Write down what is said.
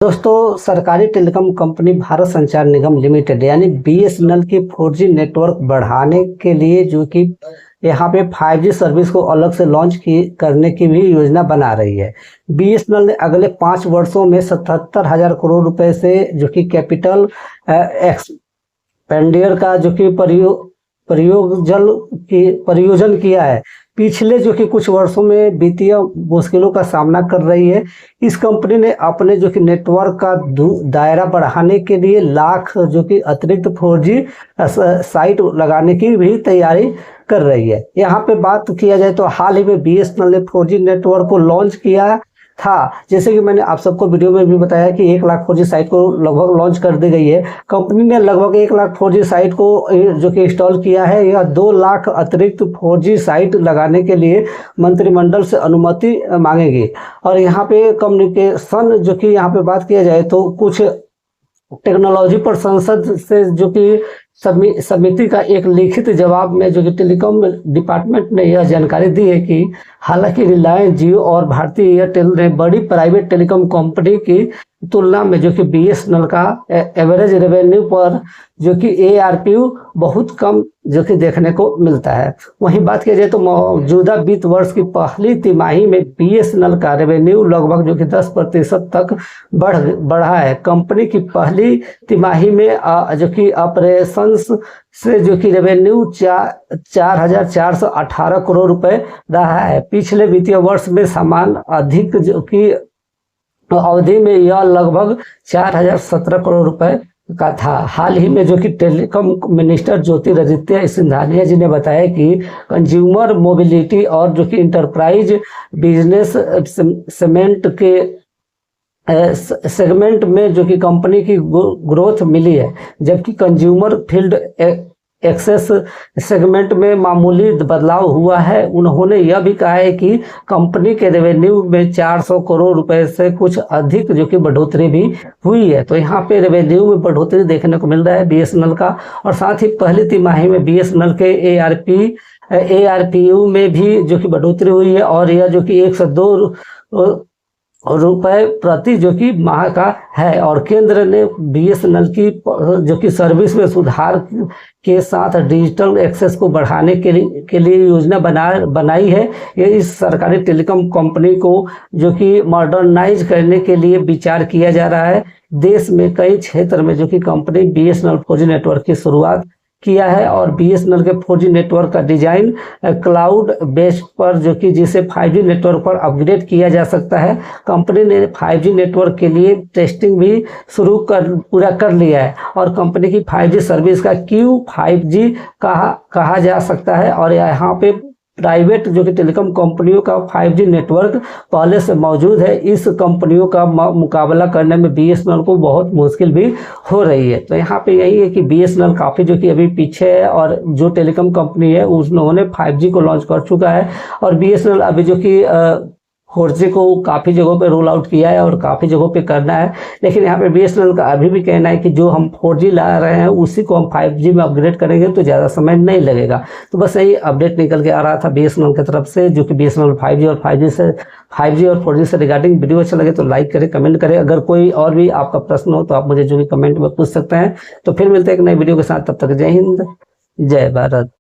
दोस्तों, सरकारी telecom company Bharat संचार निगम लिमिटेड यानी बीएसएनएल की 4G नेटवर्क बढ़ाने के लिए जो कि यहाँ पे 5G सर्विस को अलग से लॉन्च करने की भी योजना बना रही है। बीएसएनएल ने अगले 5 वर्षों में 77,000 करोड़ रुपए से जो कि कैपिटल एक्सपेंडिचर का जो कि परियोजन किया है। पिछले जो कि कुछ वर्षों में वित्तीय मुश्किलों का सामना कर रही है। इस कंपनी ने अपने जो कि नेटवर्क का दायरा बढ़ाने के लिए लाख जो कि अतिरिक्त 4G साइट लगाने की भी तैयारी कर रही है। यहाँ पे बात किया जाए तो हाल ही में बीएसएनएल ने 4G नेटवर्क को लॉन्च किया था। जैसे कि मैंने आप सबको वीडियो में भी बताया कि 1 लाख 4G साइट को लगभग लॉन्च कर दी गई है। कंपनी ने लगभग 1 लाख 4G साइट को जो कि इंस्टॉल किया है। यह 2 लाख अतिरिक्त 4G साइट लगाने के लिए मंत्रिमंडल से अनुमति मांगेगी। और यहाँ पे कम्युनिकेशन जो कि यहाँ पे बात किया जाए तो कुछ टेक्नोलॉजी पर संसद से जो कि समिति का एक लिखित जवाब में जो कि टेलीकॉम डिपार्टमेंट ने यह जानकारी दी है कि हालांकि रिलायंस, जियो और भारतीय एयरटेल ने बड़ी प्राइवेट टेलीकॉम कंपनी की तुलना में जो कि बीएसएनएल का एवरेज रेवेन्यू पर जो कि ARPU बहुत कम जो कि देखने को मिलता है। वहीं बात किया जाए तो मौजूदा वित्त वर्ष की पहली तिमाही में बीएसएनएल का रेवेन्यू लगभग जो कि 10% तक बढ़ा है। कंपनी की पहली तिमाही में जो कि ऑपरेशंस से जो कि रेवेन्यू 4,418 करोड़ रुपए रहा है। पिछले वित्तीय वर्ष में समान अधिक जो कि अवधि में यह लगभग 4,017 करोड़ रुपए का था। हाल ही में जो कि टेलीकॉम मिनिस्टर ज्योतिरादित्य सिंधिया जी ने बताया कि कंज्यूमर मोबिलिटी और जो कि इंटरप्राइज बिजनेस सेगमेंट में जो कि कंपनी की ग्रोथ मिली है, जबकि कंज्यूमर फील्ड एक्सेस सेगमेंट में मामूली बदलाव हुआ है। उन्होंने यह भी कहा है कि कंपनी के रेवेन्यू में 400 करोड़ रुपए से कुछ अधिक जो कि बढ़ोतरी भी हुई है। तो यहाँ पे रेवेन्यू में बढ़ोतरी देखने को मिल रहा है बीएसएनएल का। और साथ ही पहली तिमाही में बीएसएनएल के ARPU में भी जो कि बढ़ोतरी हुई है और यह जो कि 102 रुपए प्रति जो कि माह का है। और केंद्र ने बीएसएनएल की जो कि सर्विस में सुधार के साथ डिजिटल एक्सेस को बढ़ाने के लिए योजना बनाई है। ये इस सरकारी टेलीकॉम कंपनी को जो कि मॉडर्नाइज करने के लिए विचार किया जा रहा है। देश में कई क्षेत्र में जो कि कंपनी बीएसएनएल 4G नेटवर्क की शुरुआत किया है और बीएसएनएल के 4G नेटवर्क का डिजाइन क्लाउड बेस्ड पर जो कि जिसे 5G नेटवर्क पर अपग्रेड किया जा सकता है। कंपनी ने 5G नेटवर्क के लिए टेस्टिंग भी पूरा कर लिया है और कंपनी की 5G सर्विस का Q5G कहा जा सकता है। और यहाँ पे प्राइवेट जो कि टेलीकॉम कंपनियों का 5G नेटवर्क पहले से मौजूद है। इस कंपनियों का मुकाबला करने में बीएसएनएल को बहुत मुश्किल भी हो रही है। तो यहाँ पे यही है कि बीएसएनएल काफ़ी जो कि अभी पीछे है और जो टेलीकॉम कंपनी है उन्होंने 5G को लॉन्च कर चुका है और बीएसएनएल अभी जो कि 4G को काफ़ी जगहों पे रोल आउट किया है और काफ़ी जगहों पे करना है। लेकिन यहाँ पे बीएसएनएल का अभी भी कहना है कि जो हम 4G ला रहे हैं उसी को हम 5G में अपग्रेड करेंगे तो ज़्यादा समय नहीं लगेगा। तो बस यही अपडेट निकल के आ रहा था बीएसएनएल की तरफ से, जो कि बीएसएनएल 5G और 4G से रिगार्डिंग वीडियो अच्छा लगे तो लाइक करें, कमेंट करें। अगर कोई और भी आपका प्रश्न हो तो आप मुझे जो कि कमेंट में पूछ सकते हैं। तो फिर मिलते हैं एक नई वीडियो के साथ, तब तक जय हिंद, जय भारत।